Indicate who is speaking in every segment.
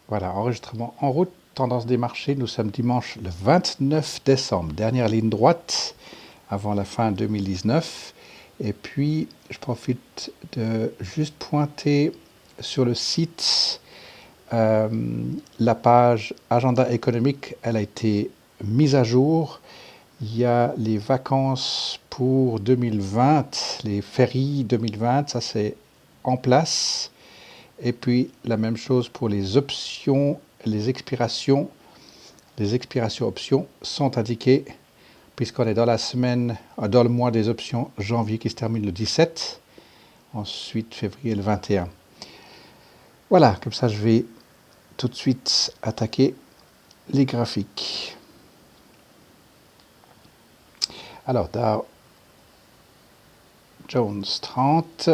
Speaker 1: Voilà, enregistrement en route, tendance des marchés. Nous sommes dimanche le 29 décembre, dernière ligne droite avant la fin 2019. Et puis, je profite de juste pointer sur le site la page agenda économique. Elle a été mise à jour. Il y a les vacances pour 2020, les fériés 2020, ça c'est en place. Et puis la même chose pour les options, les expirations. Les expirations options sont indiquées puisqu'on est dans la semaine, dans le mois des options janvier qui se termine le 17, ensuite février le 21. Voilà, comme ça je vais tout de suite attaquer les graphiques. Alors, Dow Jones 30.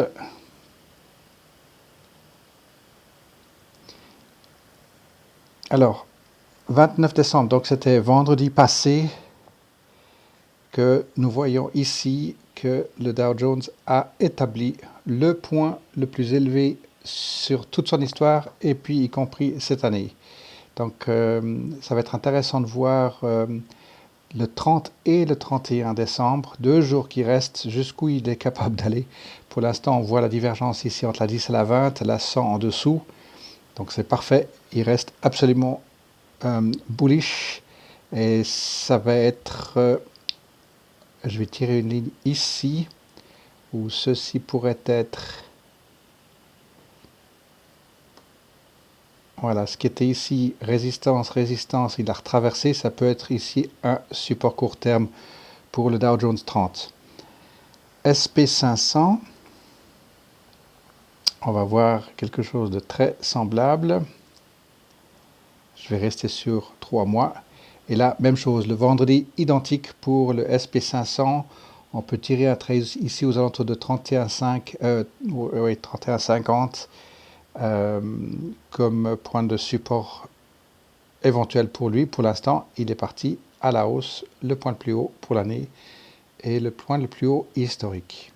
Speaker 1: Alors, 29 décembre, donc c'était vendredi passé que nous voyons ici que le Dow Jones a établi le point le plus élevé sur toute son histoire et puis y compris cette année. Donc ça va être intéressant de voir le 30 et le 31 décembre, 2 jours qui restent, jusqu'où il est capable d'aller. Pour l'instant, on voit la divergence ici entre la 10 et la 20, la 100 en dessous. Donc c'est parfait, il reste absolument bullish et ça va être, je vais tirer une ligne ici où ceci pourrait être, voilà, ce qui était ici résistance, résistance, il a retraversé, ça peut être ici un support court terme pour le Dow Jones 30. SP500, on va voir quelque chose de très semblable. Je vais rester sur 3 mois. Et là, même chose, le vendredi, identique pour le SP500. On peut tirer un trade ici aux alentours de 31,50 comme point de support éventuel pour lui. Pour l'instant, il est parti à la hausse, le point le plus haut pour l'année et le point le plus haut historique.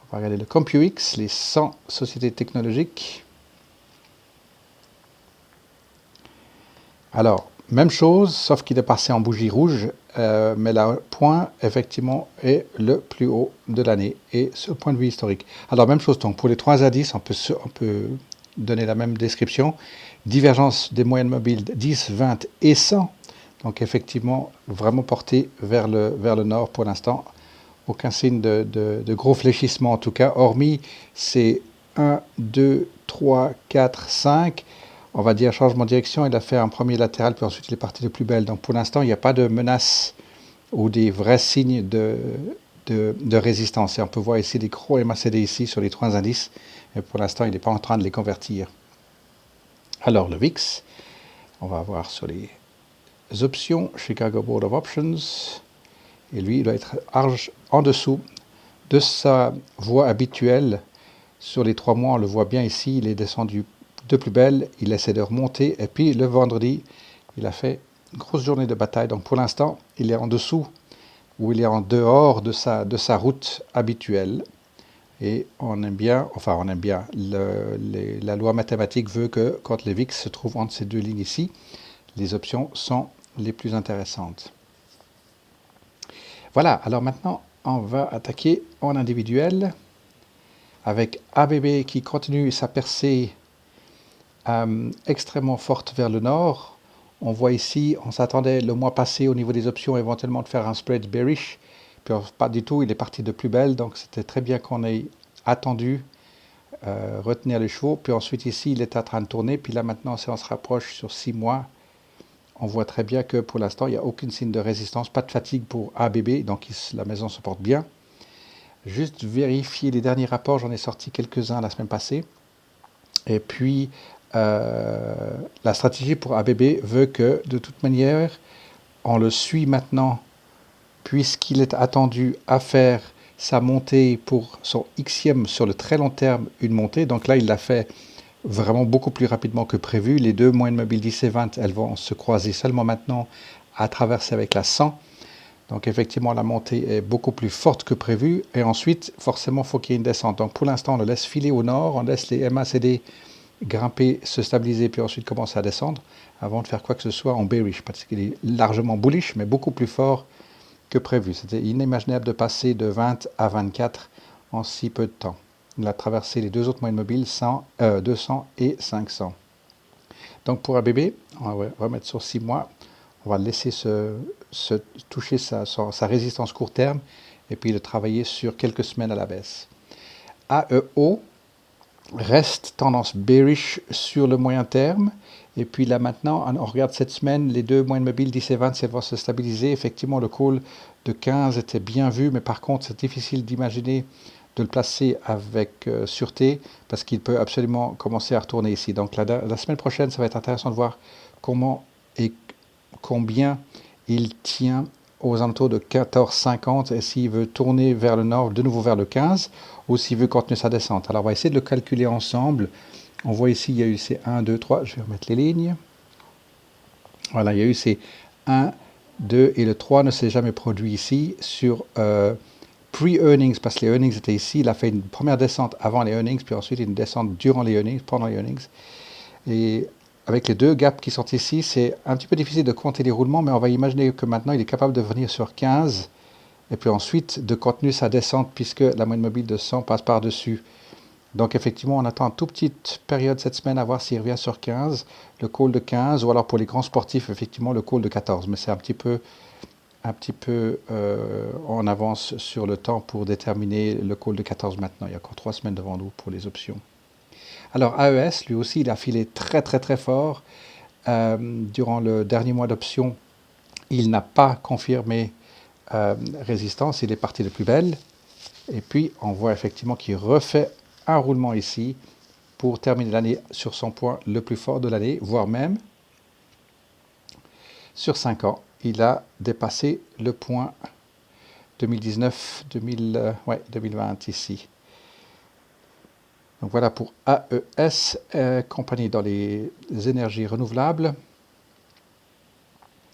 Speaker 1: On va regarder le CompuX, les 100 sociétés technologiques. Alors, même chose, sauf qu'il est passé en bougie rouge, mais le point, effectivement, est le plus haut de l'année, et ce point de vue historique. Alors, même chose, donc pour les 3 indices, on peut donner la même description. Divergence des moyennes mobiles 10, 20 et 100. Donc, effectivement, vraiment porté vers le nord pour l'instant. Aucun signe de gros fléchissement, en tout cas, hormis ces 1, 2, 3, 4, 5. On va dire changement de direction, il a fait un premier latéral, puis ensuite il est parti de plus belle. Donc pour l'instant, il n'y a pas de menace ou des vrais signes de résistance. Et on peut voir ici des gros MACD ici sur les 3 indices, mais pour l'instant, il n'est pas en train de les convertir. Alors le VIX, on va voir sur les options, Chicago Board of Options, et lui, il doit être en dessous de sa voie habituelle. Sur les 3 mois, on le voit bien ici, il est descendu de plus belle, il essaie de remonter, et puis le vendredi, il a fait une grosse journée de bataille. Donc pour l'instant, il est en dessous, ou il est en dehors de sa route habituelle. Et on aime bien, la loi mathématique veut que quand les VIX se trouvent entre ces 2 lignes ici, les options sont les plus intéressantes. Voilà, alors maintenant, on va attaquer en individuel avec ABB qui continue sa percée extrêmement forte vers le nord. On voit ici, on s'attendait le mois passé au niveau des options éventuellement de faire un spread bearish, puis pas du tout, il est parti de plus belle, donc c'était très bien qu'on ait attendu, retenir les chevaux, puis ensuite ici il est en train de tourner, puis là maintenant si on se rapproche sur 6 mois, on voit très bien que pour l'instant il n'y a aucun signe de résistance, pas de fatigue pour ABB, donc la maison se porte bien. Juste vérifier les derniers rapports, j'en ai sorti quelques-uns la semaine passée, et puis la stratégie pour ABB veut que, de toute manière, on le suit maintenant, puisqu'il est attendu à faire sa montée pour son Xème sur le très long terme, une montée. Donc là, il l'a fait vraiment beaucoup plus rapidement que prévu. Les 2 moyennes mobiles 10 et 20, elles vont se croiser seulement maintenant à traverser avec la 100. Donc effectivement, la montée est beaucoup plus forte que prévu. Et ensuite, forcément, il faut qu'il y ait une descente. Donc pour l'instant, on le laisse filer au nord, on laisse les MACD grimper, se stabiliser, puis ensuite commencer à descendre avant de faire quoi que ce soit en bearish, parce qu'il est largement bullish, mais beaucoup plus fort que prévu. C'était inimaginable de passer de 20 à 24 en si peu de temps. Il a traversé les deux autres moyennes mobiles, 200 et 500. Donc pour ABB, on va remettre sur 6 mois, on va laisser se toucher sa résistance court terme et puis le travailler sur quelques semaines à la baisse. AEO reste tendance bearish sur le moyen terme. Et puis là maintenant, on regarde cette semaine, les deux moyennes mobiles 10 et 20, elles vont se stabiliser. Effectivement, le call de 15 était bien vu, mais par contre, c'est difficile d'imaginer de le placer avec sûreté parce qu'il peut absolument commencer à retourner ici. Donc la semaine prochaine, ça va être intéressant de voir comment et combien il tient aux alentours de 14,50 et s'il veut tourner vers le nord, de nouveau vers le 15, ou s'il veut continuer sa descente. Alors on va essayer de le calculer ensemble. On voit ici, il y a eu ces 1, 2, 3, je vais remettre les lignes. Voilà, il y a eu ces 1, 2 et le 3 ne s'est jamais produit ici sur pre-earnings, parce que les earnings étaient ici. Il a fait une première descente avant les earnings, puis ensuite une descente durant les earnings, pendant les earnings. Et avec les deux gaps qui sont ici, c'est un petit peu difficile de compter les roulements, mais on va imaginer que maintenant il est capable de venir sur 15 et puis ensuite de continuer sa descente puisque la moyenne mobile de 100 passe par-dessus. Donc effectivement, on attend une toute petite période cette semaine à voir s'il revient sur 15, le call de 15, ou alors pour les grands sportifs, effectivement, le call de 14. Mais c'est un petit peu en avance sur le temps pour déterminer le call de 14 maintenant. Il y a encore 3 semaines devant nous pour les options. Alors AES, lui aussi, il a filé très très très fort. Durant le dernier mois d'option, il n'a pas confirmé résistance, il est parti de plus belle. Et puis on voit effectivement qu'il refait un roulement ici pour terminer l'année sur son point le plus fort de l'année, voire même sur 5 ans. Il a dépassé le point 2019-2020 ici. Donc voilà pour AES, compagnie dans les énergies renouvelables.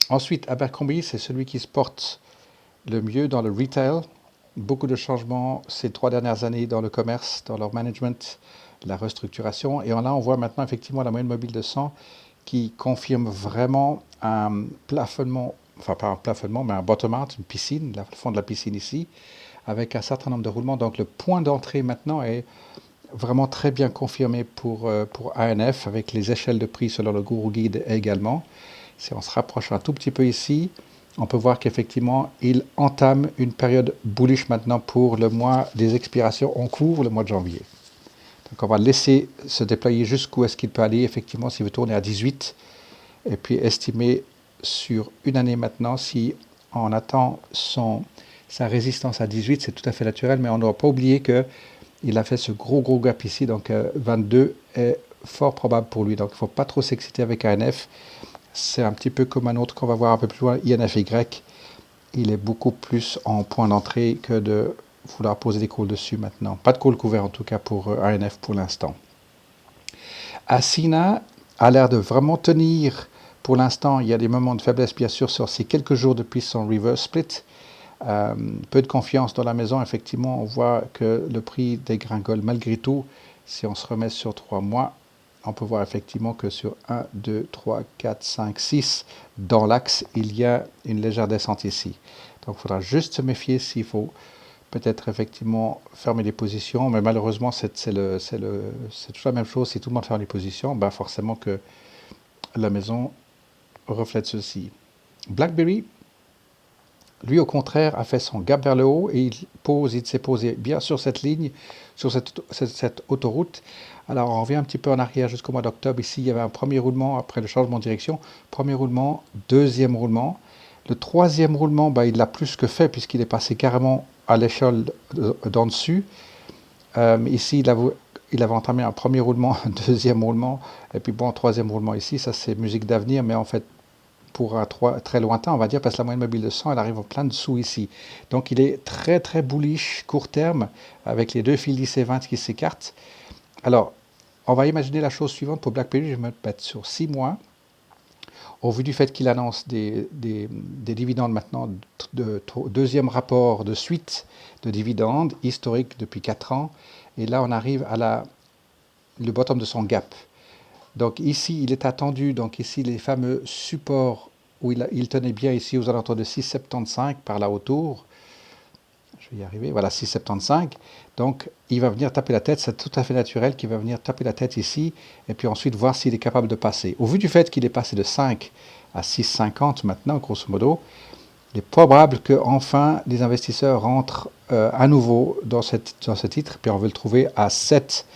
Speaker 1: Ensuite, Abercrombie, c'est celui qui se porte le mieux dans le retail. Beaucoup de changements ces 3 dernières années dans le commerce, dans leur management, la restructuration. Et là, on voit maintenant effectivement la moyenne mobile de 100 qui confirme vraiment un plafonnement, enfin pas un plafonnement, mais un bottom-out, une piscine, le fond de la piscine ici, avec un certain nombre de roulements. Donc le point d'entrée maintenant est vraiment très bien confirmé pour ANF, avec les échelles de prix selon le Guru Guide également. Si on se rapproche un tout petit peu ici, on peut voir qu'effectivement, il entame une période bullish maintenant pour le mois des expirations en cours, le mois de janvier. Donc on va laisser se déployer jusqu'où est-ce qu'il peut aller, effectivement, s'il veut tourner à 18, et puis estimer sur une année maintenant, si on attend sa résistance à 18, c'est tout à fait naturel, mais on ne doit pas oublier qu'il a fait ce gros gap ici, donc 22 est fort probable pour lui. Donc il ne faut pas trop s'exciter avec ANF. C'est un petit peu comme un autre qu'on va voir un peu plus loin, INFY. Il est beaucoup plus en point d'entrée que de vouloir poser des calls dessus maintenant. Pas de call couvert en tout cas pour ANF pour l'instant. Asina a l'air de vraiment tenir pour l'instant. Il y a des moments de faiblesse bien sûr sur ces quelques jours depuis son reverse split. Peu de confiance dans la maison. Effectivement, on voit que le prix dégringole malgré tout. Si on se remet sur 3 mois, on peut voir effectivement que sur 1, 2, 3, 4, 5, 6, dans l'axe, il y a une légère descente ici. Donc il faudra juste se méfier s'il faut peut-être effectivement fermer les positions, mais malheureusement c'est toujours la même chose. Si tout le monde ferme les positions, ben forcément que la maison reflète ceci. BlackBerry, lui, au contraire, a fait son gap vers le haut et il s'est posé bien sur cette ligne, sur cette autoroute. Alors, on revient un petit peu en arrière jusqu'au mois d'octobre. Ici, il y avait un premier roulement après le changement de direction. Premier roulement, deuxième roulement. Le troisième roulement, il l'a plus que fait puisqu'il est passé carrément à l'échelle d'en dessus. Ici, il avait entamé un premier roulement, un deuxième roulement, et puis bon, troisième roulement ici. Ça, c'est musique d'avenir, mais en fait, pour un très lointain, on va dire, parce que la moyenne mobile de 100, elle arrive en plein dessous ici. Donc il est très bullish court terme, avec les deux fils 10 et 20 qui s'écartent. Alors, on va imaginer la chose suivante pour BlackBerry, je vais me mettre sur 6 mois. Au vu du fait qu'il annonce des dividendes maintenant, deuxième rapport de suite de dividendes historique depuis 4 ans, et là on arrive à le bottom de son gap. Donc ici, il est attendu, donc ici, les fameux supports où il tenait bien ici aux alentours de 6,75 par là autour. Je vais y arriver, voilà, 6,75. Donc il va venir taper la tête, c'est tout à fait naturel qu'il va venir taper la tête ici, et puis ensuite voir s'il est capable de passer. Au vu du fait qu'il est passé de 5 à 6,50 maintenant, grosso modo, il est probable que enfin les investisseurs rentrent à nouveau dans ce titre, puis on veut le trouver à 7,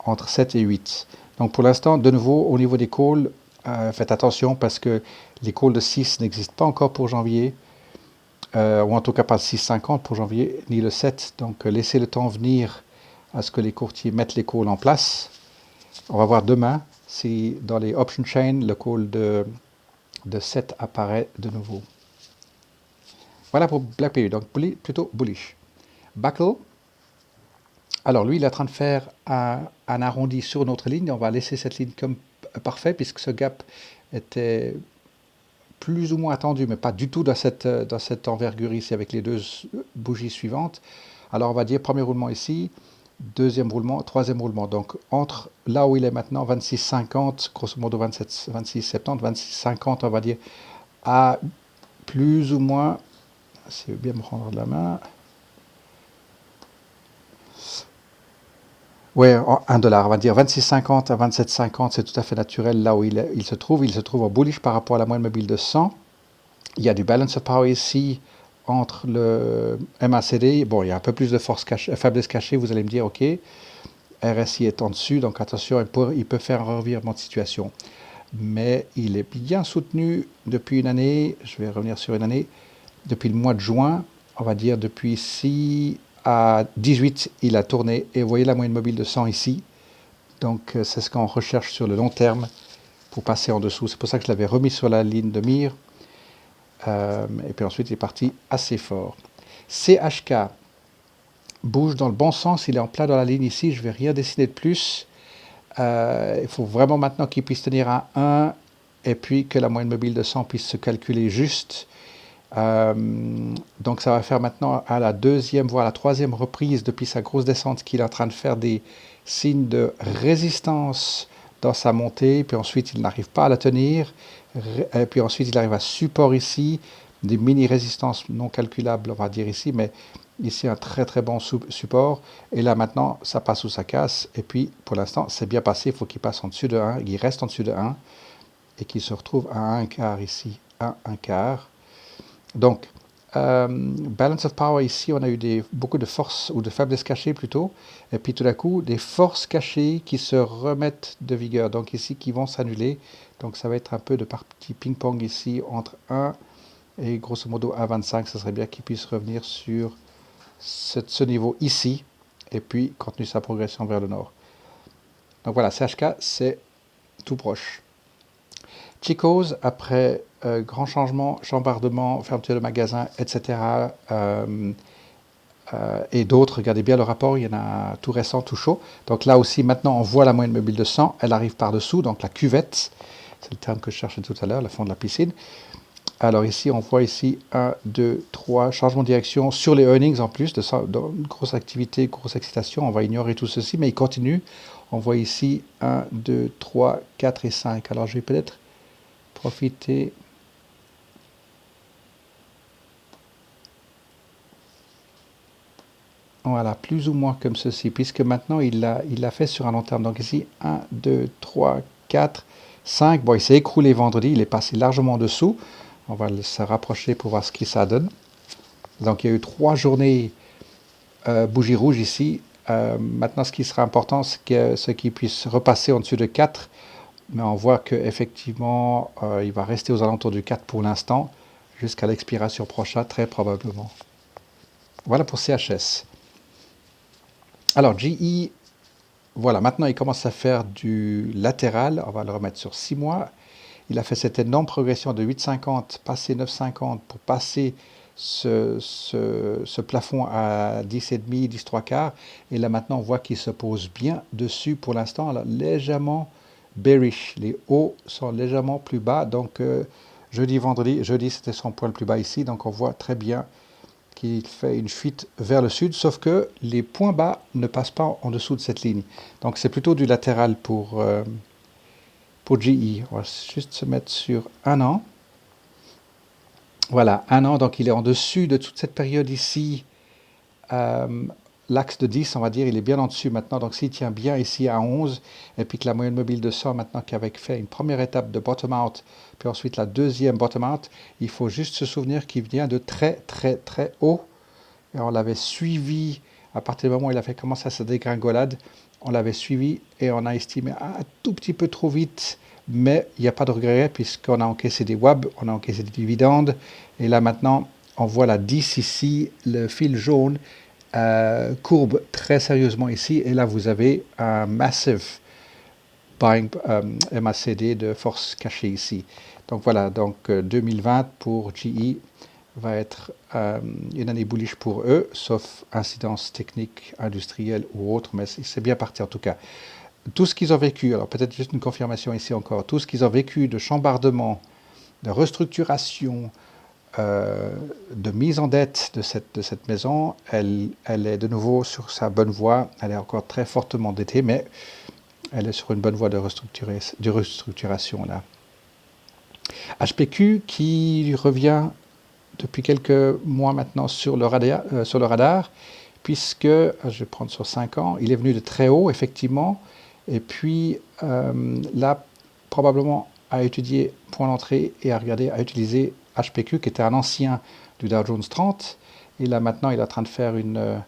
Speaker 1: entre 7 et 8. Donc pour l'instant, de nouveau, au niveau des calls, faites attention parce que les calls de 6 n'existent pas encore pour janvier, ou en tout cas pas le 6,50 pour janvier, ni le 7. Donc laissez le temps venir à ce que les courtiers mettent les calls en place. On va voir demain si dans les option chain, le call de 7 apparaît de nouveau. Voilà pour BlackBerry, donc plutôt bullish. Buckle, alors lui, il est en train de faire un arrondi sur notre ligne. On va laisser cette ligne comme parfait puisque ce gap était plus ou moins attendu, mais pas du tout dans cette envergure ici avec les deux bougies suivantes. Alors on va dire premier roulement ici, deuxième roulement, troisième roulement. Donc entre là où il est maintenant, 26,50, grosso modo 26,70, 26,50 on va dire, à plus ou moins, si vous bien me prendre la main, ouais, $1, on va dire 26,50 à 27,50, c'est tout à fait naturel là où il se trouve. Il se trouve en bullish par rapport à la moyenne mobile de 100. Il y a du balance of power ici entre le MACD. Bon, il y a un peu plus de faiblesse cachée, vous allez me dire, ok. RSI est en dessus, donc attention, il peut faire un revirement de situation. Mais il est bien soutenu depuis une année, je vais revenir sur une année, depuis le mois de juin, on va dire depuis ici à 18, il a tourné, et vous voyez la moyenne mobile de 100 ici, donc c'est ce qu'on recherche sur le long terme pour passer en dessous. C'est pour ça que je l'avais remis sur la ligne de mire, et puis ensuite il est parti assez fort. CHK bouge dans le bon sens, il est en plein dans la ligne ici, je ne vais rien dessiner de plus. Il faut vraiment maintenant qu'il puisse tenir à 1 et puis que la moyenne mobile de 100 puisse se calculer juste. Donc ça va faire maintenant à la deuxième, voire la troisième reprise depuis sa grosse descente qu'il est en train de faire des signes de résistance dans sa montée, puis ensuite il n'arrive pas à la tenir, et puis ensuite il arrive à support ici, des mini-résistances non calculables on va dire ici, mais ici un très très bon support, et là maintenant ça passe ou ça casse, et puis pour l'instant c'est bien passé, il faut qu'il passe en dessus de 1, il reste en dessus de 1, et qu'il se retrouve à 1 quart ici, à 1 quart. Donc, balance of power ici, on a eu beaucoup de forces ou de faiblesses cachées plutôt, et puis tout d'un coup, des forces cachées qui se remettent de vigueur, donc ici qui vont s'annuler. Donc ça va être un peu de partie ping-pong ici entre 1 et grosso modo 1,25. Ça serait bien qu'il puisse revenir sur ce niveau ici, et puis continuer sa progression vers le nord. Donc voilà, CHK, c'est tout proche. Chico's, après grand changement, chambardement, fermeture de magasins, etc. Et d'autres, regardez bien le rapport, il y en a tout récent, tout chaud. Donc là aussi, maintenant, on voit la moyenne mobile de 100, elle arrive par-dessous, donc la cuvette, c'est le terme que je cherchais tout à l'heure, le fond de la piscine. Alors ici, on voit ici 1, 2, 3, changement de direction sur les earnings en plus, de grosse activité, grosse excitation, on va ignorer tout ceci, mais il continue. On voit ici 1, 2, 3, 4 et 5. Alors je vais peut-être profiter. Voilà, plus ou moins comme ceci, puisque maintenant il l'a fait sur un long terme. Donc ici, 1, 2, 3, 4, 5. Bon, il s'est écroulé vendredi, il est passé largement en dessous. On va se rapprocher pour voir ce que ça donne. Donc il y a eu 3 journées bougie rouge ici. Maintenant, ce qui sera important, c'est qu'il puisse repasser en dessus de 4. Mais on voit qu'effectivement, il va rester aux alentours du 4 pour l'instant, jusqu'à l'expiration prochaine, très probablement. Voilà pour CHS. Alors, GE, voilà, maintenant il commence à faire du latéral. On va le remettre sur 6 mois. Il a fait cette énorme progression de 8,50, passer 9,50 pour passer ce plafond à 10,5, 10,3 quarts. Et là maintenant, on voit qu'il se pose bien dessus pour l'instant, légèrement bearish. Les hauts sont légèrement plus bas. Donc, jeudi, c'était son point le plus bas ici. Donc, on voit très bien qu'il fait une fuite vers le sud, sauf que les points bas ne passent pas en dessous de cette ligne. Donc, c'est plutôt du latéral pour pour GE. On va juste se mettre sur un an. Voilà, un an, donc il est en dessus de toute cette période ici. L'axe de 10, on va dire, il est bien en dessus maintenant. Donc s'il tient bien ici à 11, et puis que la moyenne mobile de 100 maintenant qu'avec fait une première étape de bottom out, puis ensuite la deuxième bottom out, il faut juste se souvenir qu'il vient de très très très haut. Et on l'avait suivi à partir du moment où il a fait commencer à sa dégringolade. On l'avait suivi et on a estimé un tout petit peu trop vite, mais il n'y a pas de regret puisqu'on a encaissé des WAB, on a encaissé des dividendes. Et là maintenant, on voit la 10 ici, le fil jaune courbe très sérieusement ici. Et là, vous avez un massive buying MACD de force cachée ici. Donc voilà, donc 2020 pour GE va être une année bullish pour eux, sauf incidence technique, industrielle ou autre, mais c'est bien parti en tout cas. Tout ce qu'ils ont vécu, alors peut-être juste une confirmation ici encore, tout ce qu'ils ont vécu de chambardement, de restructuration, de mise en dette de cette maison, elle est de nouveau sur sa bonne voie, elle est encore très fortement endettée, mais elle est sur une bonne voie de restructuration là. HPQ qui revient depuis quelques mois maintenant sur le radar, puisque, je vais prendre sur 5 ans, il est venu de très haut, effectivement, et puis là, probablement à étudier point d'entrée et à regarder, à utiliser HPQ, qui était un ancien du Dow Jones 30, et là maintenant, il est en train de faire une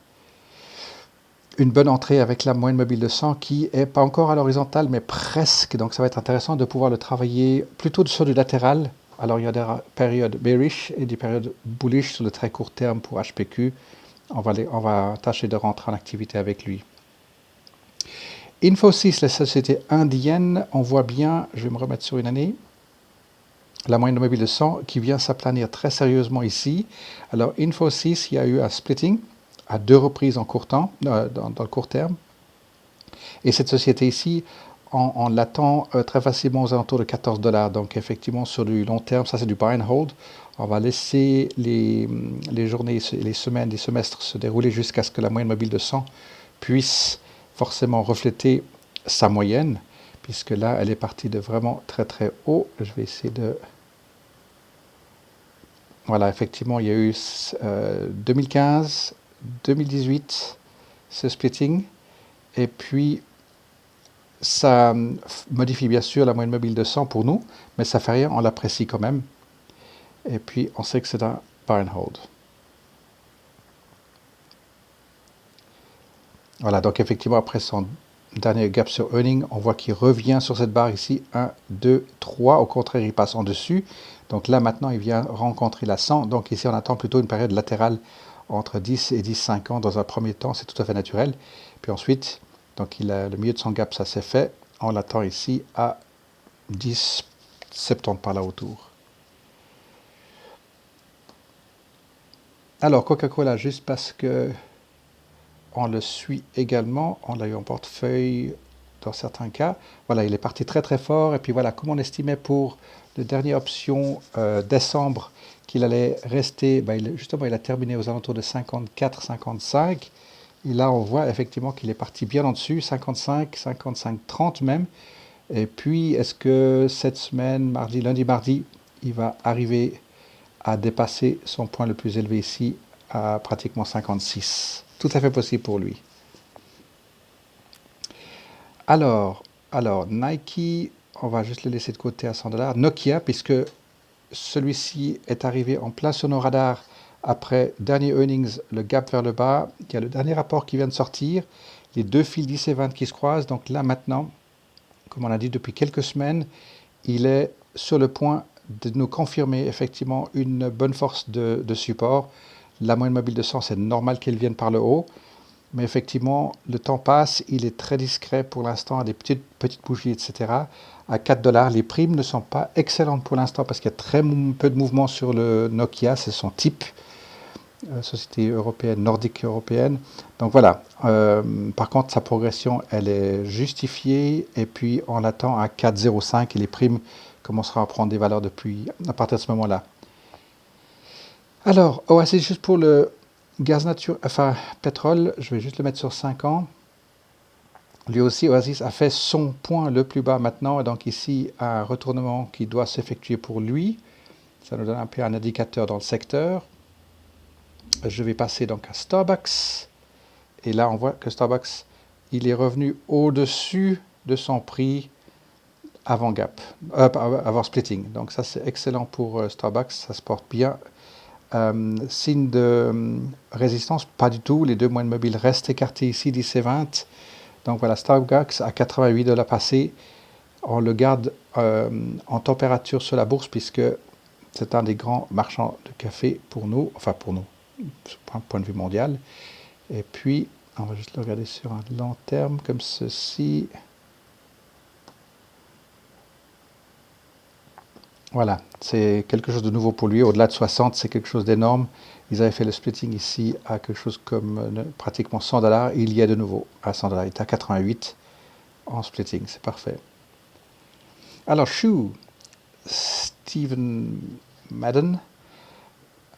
Speaker 1: bonne entrée avec la moyenne mobile de 100 qui est pas encore à l'horizontale, mais presque, donc ça va être intéressant de pouvoir le travailler plutôt sur du latéral. Alors il y a des périodes bearish et des périodes bullish sur le très court terme pour HPQ. On va tâcher de rentrer en activité avec lui. Infosys, la société indienne, on voit bien, je vais me remettre sur une année, la moyenne mobile de 100 qui vient s'aplanir très sérieusement ici. Alors Infosys, il y a eu un splitting à 2 reprises en court temps, dans le court terme. Et cette société ici, on l'attend très facilement aux alentours de 14 $. Donc effectivement, sur du long terme, ça c'est du buy and hold. On va laisser les journées, les semaines, les semestres se dérouler jusqu'à ce que la moyenne mobile de 100 puisse forcément refléter sa moyenne, puisque là, elle est partie de vraiment très très haut. Je vais essayer de... Voilà, effectivement, il y a eu 2015, 2018, ce splitting, et puis ça modifie bien sûr la moyenne mobile de 100 pour nous, mais ça fait rien, on l'apprécie quand même. Et puis on sait que c'est un buy and hold. Voilà, donc effectivement après son dernier gap sur earning, on voit qu'il revient sur cette barre ici, 1, 2, 3, au contraire il passe en dessus. Donc là maintenant il vient rencontrer la 100, donc ici on attend plutôt une période latérale entre 10 et 10,5 ans dans un premier temps, c'est tout à fait naturel. Puis ensuite, donc le milieu de son gap ça s'est fait, on l'attend ici à 10, 70 par là autour. Alors Coca-Cola, juste parce que on le suit également, on l'a eu en portefeuille dans certains cas. Voilà, il est parti très très fort. Et puis voilà, comme on estimait pour le dernier option décembre qu'il allait rester, justement il a terminé aux alentours de 54, 55. Et là on voit effectivement qu'il est parti bien en dessus, 55, 55, 30 même. Et puis est-ce que cette semaine, lundi, mardi, il va arriver à dépasser son point le plus élevé ici, à pratiquement 56. Tout à fait possible pour lui. Alors Nike, on va juste le laisser de côté à 100 $. Nokia, puisque celui-ci est arrivé en plein sur nos radars après dernier earnings, le gap vers le bas. Il y a le dernier rapport qui vient de sortir, les deux fils 10 et 20 qui se croisent. Donc là maintenant, comme on a dit depuis quelques semaines, il est sur le point de nous confirmer effectivement une bonne force de support. La moyenne mobile de 100, c'est normal qu'elle vienne par le haut, mais effectivement, le temps passe, il est très discret pour l'instant, à des petites bougies, etc. À 4 $, les primes ne sont pas excellentes pour l'instant parce qu'il y a très peu de mouvement sur le Nokia, c'est son type, société européenne, nordique européenne. Donc voilà, par contre, sa progression, elle est justifiée, et puis on l'attend à 4,05 et les primes commenceront à prendre des valeurs à partir de ce moment-là. Alors, c'est juste pour le gaz naturel, enfin pétrole, je vais juste le mettre sur 5 ans. Lui aussi, Oasis a fait son point le plus bas maintenant, et donc ici, un retournement qui doit s'effectuer pour lui. Ça nous donne un peu un indicateur dans le secteur. Je vais passer donc à Starbucks, et là on voit que Starbucks, il est revenu au-dessus de son prix avant gap, avant splitting. Donc ça c'est excellent pour Starbucks, ça se porte bien. Signe de résistance, pas du tout. Les deux moyennes mobiles restent écartés ici, 10 et 20. Donc voilà, Starbucks à 88 $ passé. On le garde en température sur la bourse puisque c'est un des grands marchands de café pour nous, enfin pour nous, point de vue mondial. Et puis, on va juste le regarder sur un long terme comme ceci. Voilà, c'est quelque chose de nouveau pour lui. Au-delà de 60, c'est quelque chose d'énorme. Ils avaient fait le splitting ici à quelque chose comme pratiquement 100 $. Il y a de nouveau à 100 $. Il est à 88 en splitting, c'est parfait. Alors, Shoe, Stephen Madden.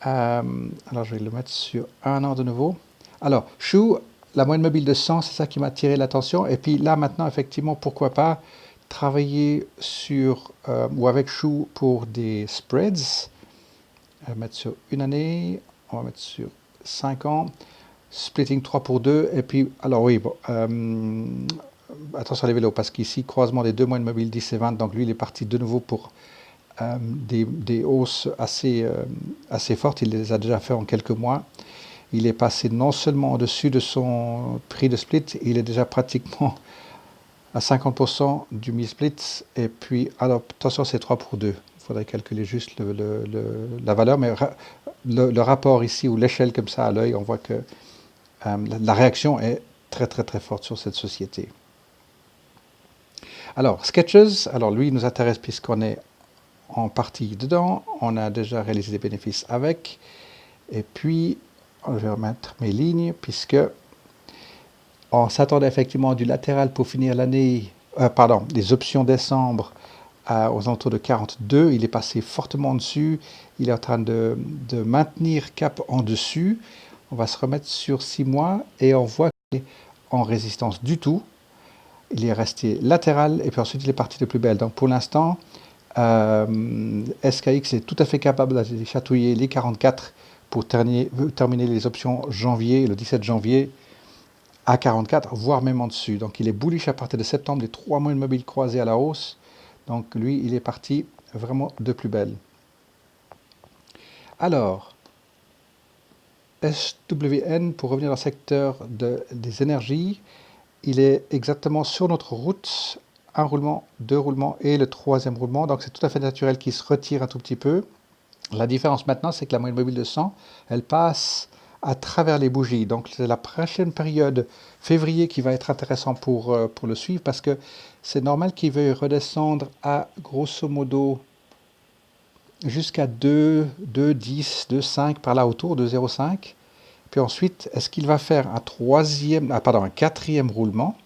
Speaker 1: Alors, je vais le mettre sur un an de nouveau. Alors, Shoe, la moyenne mobile de 100, c'est ça qui m'a attiré l'attention. Et puis là, maintenant, effectivement, pourquoi pas travailler sur ou avec Shoe pour des spreads. On va mettre sur une année, on va mettre sur 5 ans, splitting 3 pour 2, et puis, alors oui, bon, attention à les vélos, parce qu'ici, croisement des deux moyennes mobiles 10 et 20, donc lui, il est parti de nouveau pour des hausses assez fortes, il les a déjà fait en quelques mois. Il est passé non seulement au-dessus de son prix de split, il est déjà pratiquement à 50% du mi-split, et puis, alors, attention, c'est 3 pour 2. Il faudrait calculer juste la valeur, mais le rapport ici, ou l'échelle comme ça à l'œil, on voit que la réaction est très très très forte sur cette société. Alors, Skechers, alors lui, il nous intéresse puisqu'on est en partie dedans, on a déjà réalisé des bénéfices avec, et puis, je vais remettre mes lignes, puisque on s'attendait effectivement du latéral pour finir l'année, les options décembre aux alentours de 42, il est passé fortement en dessus, il est en train de maintenir cap en dessus. On va se remettre sur 6 mois et on voit qu'il est en résistance du tout. Il est resté latéral et puis ensuite il est parti de plus belle. Donc pour l'instant, SKX est tout à fait capable d'aller chatouiller les 44 pour terminer les options janvier, le 17 janvier à 44, voire même en dessus. Donc il est bullish à partir de septembre, les 3 moyennes mobiles croisées à la hausse. Donc lui, il est parti vraiment de plus belle. Alors, SWN, pour revenir dans le secteur des énergies, il est exactement sur notre route, un roulement, deux roulements et le troisième roulement. Donc c'est tout à fait naturel qu'il se retire un tout petit peu. La différence maintenant, c'est que la moyenne mobile de 100, elle passe à travers les bougies. Donc c'est la prochaine période, février, qui va être intéressant pour le suivre parce que c'est normal qu'il veuille redescendre à grosso modo jusqu'à 2, 2,10, 2,5 par là autour, 2,05. Puis ensuite, est-ce qu'il va faire un quatrième roulement?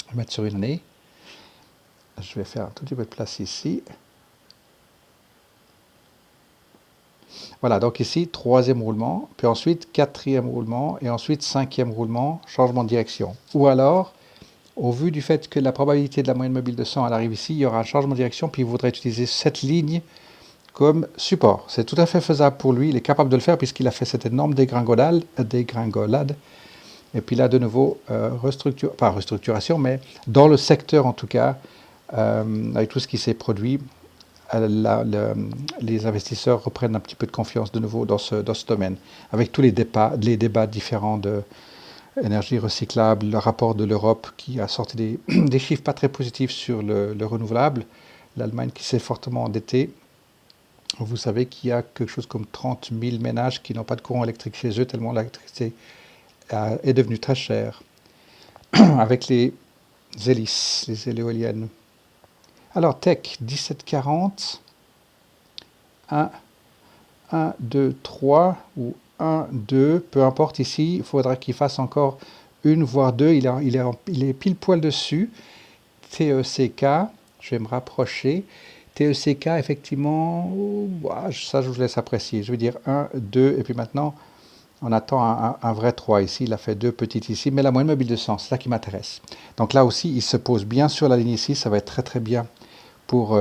Speaker 1: Je vais mettre sur une année. Je vais faire un tout petit peu de place ici. Voilà, donc ici, troisième roulement, puis ensuite quatrième roulement, et ensuite cinquième roulement, changement de direction. Ou alors, au vu du fait que la probabilité de la moyenne mobile de 100 elle arrive ici, il y aura un changement de direction, puis il voudrait utiliser cette ligne comme support. C'est tout à fait faisable pour lui, il est capable de le faire puisqu'il a fait cette énorme dégringolade. Et puis là, de nouveau, pas restructuration, mais dans le secteur en tout cas, avec tout ce qui s'est produit, les investisseurs reprennent un petit peu de confiance de nouveau dans ce domaine, avec tous les débats différents de énergie recyclable, le rapport de l'Europe qui a sorti des chiffres pas très positifs sur le renouvelable, l'Allemagne qui s'est fortement endettée. Vous savez qu'il y a quelque chose comme 30 000 ménages qui n'ont pas de courant électrique chez eux, tellement l'électricité est devenue très chère, avec les hélices, les éoliennes. Alors, Tech, 1740, 1, 1, 2, 3, ou 1, 2, peu importe ici, il faudra qu'il fasse encore une, voire deux, il est pile poil dessus. TECK, je vais me rapprocher. TECK, effectivement, ça je vous laisse apprécier. Je vais dire 1, 2, et puis maintenant, On attend un vrai 3 ici, il a fait deux petites ici, mais la moyenne mobile de 100, c'est ça qui m'intéresse. Donc là aussi, il se pose bien sur la ligne ici, ça va être très très bien pour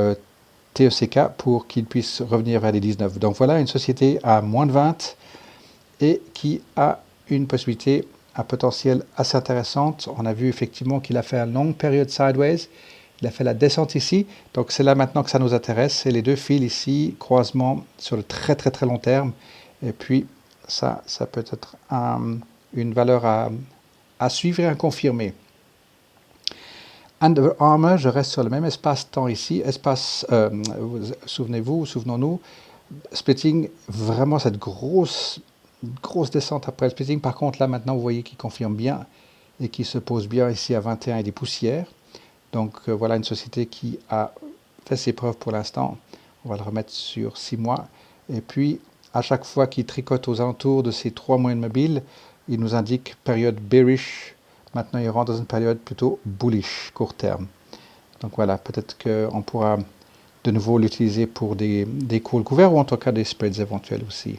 Speaker 1: TECK pour qu'il puisse revenir vers les 19. Donc voilà une société à moins de 20 et qui a une possibilité, un potentiel assez intéressante. On a vu effectivement qu'il a fait une longue période sideways. Il a fait la descente ici. Donc c'est là maintenant que ça nous intéresse. C'est les deux fils ici, croisement sur le très très très long terme. Et puis ça peut être une valeur à suivre et à confirmer. Under Armour, je reste sur le même espace-temps ici. Souvenez-vous, souvenons-nous, splitting, vraiment cette grosse descente après le splitting. Par contre, là maintenant, vous voyez qu'il confirme bien et qui se pose bien ici à 21 et des poussières. Donc voilà une société qui a fait ses preuves pour l'instant. On va le remettre sur 6 mois. Et puis, à chaque fois qu'il tricote aux alentours de ces 3 moyennes mobiles, il nous indique période bearish. Maintenant, il rentre dans une période plutôt bullish, court terme. Donc voilà, peut-être qu'on pourra de nouveau l'utiliser pour des calls couverts ou en tout cas des spreads éventuels aussi.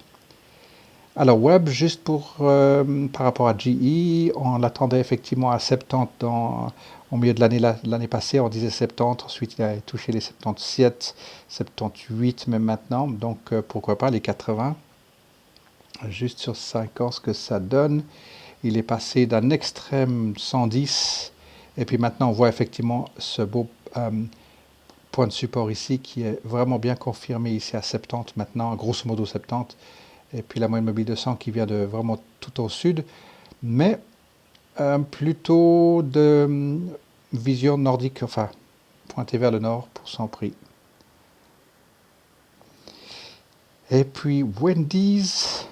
Speaker 1: Alors Web, juste par rapport à GE, on l'attendait effectivement à 70 au milieu de l'année passée, on disait 70, ensuite il a touché les 77, 78 même maintenant, donc pourquoi pas les 80. Juste sur 5 ans ce que ça donne, il est passé d'un extrême 110 et puis maintenant on voit effectivement ce beau point de support ici qui est vraiment bien confirmé ici à 70 maintenant, grosso modo 70. Et puis la moyenne mobile de 100 qui vient de vraiment tout au sud, mais plutôt de vision nordique, enfin pointé vers le nord pour son prix. Et puis Wendy's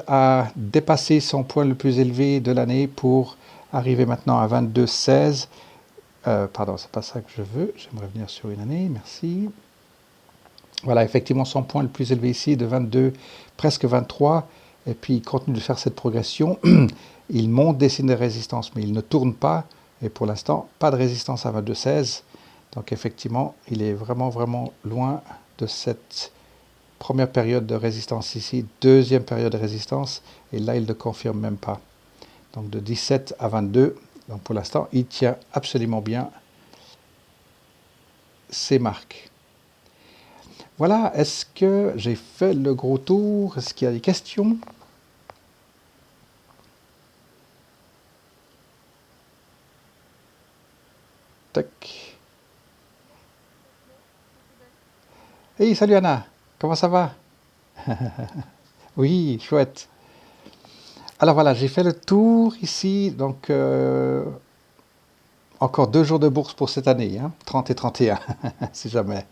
Speaker 1: a dépassé son point le plus élevé de l'année pour arriver maintenant à 22,16. Pardon, c'est pas ça que je veux, j'aimerais revenir sur une année, merci. Voilà, effectivement, son point le plus élevé ici, de 22, presque 23. Et puis, il continue de faire cette progression. Il monte des signes de résistance, mais il ne tourne pas. Et pour l'instant, pas de résistance à 22,16. Donc, effectivement, il est vraiment, vraiment loin de cette première période de résistance ici. Deuxième période de résistance. Et là, il ne confirme même pas. Donc, de 17 à 22. Donc, pour l'instant, il tient absolument bien ses marques. Voilà, est-ce que j'ai fait le gros tour? Est-ce qu'il y a des questions? Tac. Hey, salut Anna, comment ça va? Oui, chouette. Alors voilà, j'ai fait le tour ici, donc encore 2 jours de bourse pour cette année, hein, 30 et 31, si jamais.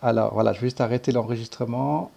Speaker 1: Alors voilà, je vais juste arrêter l'enregistrement.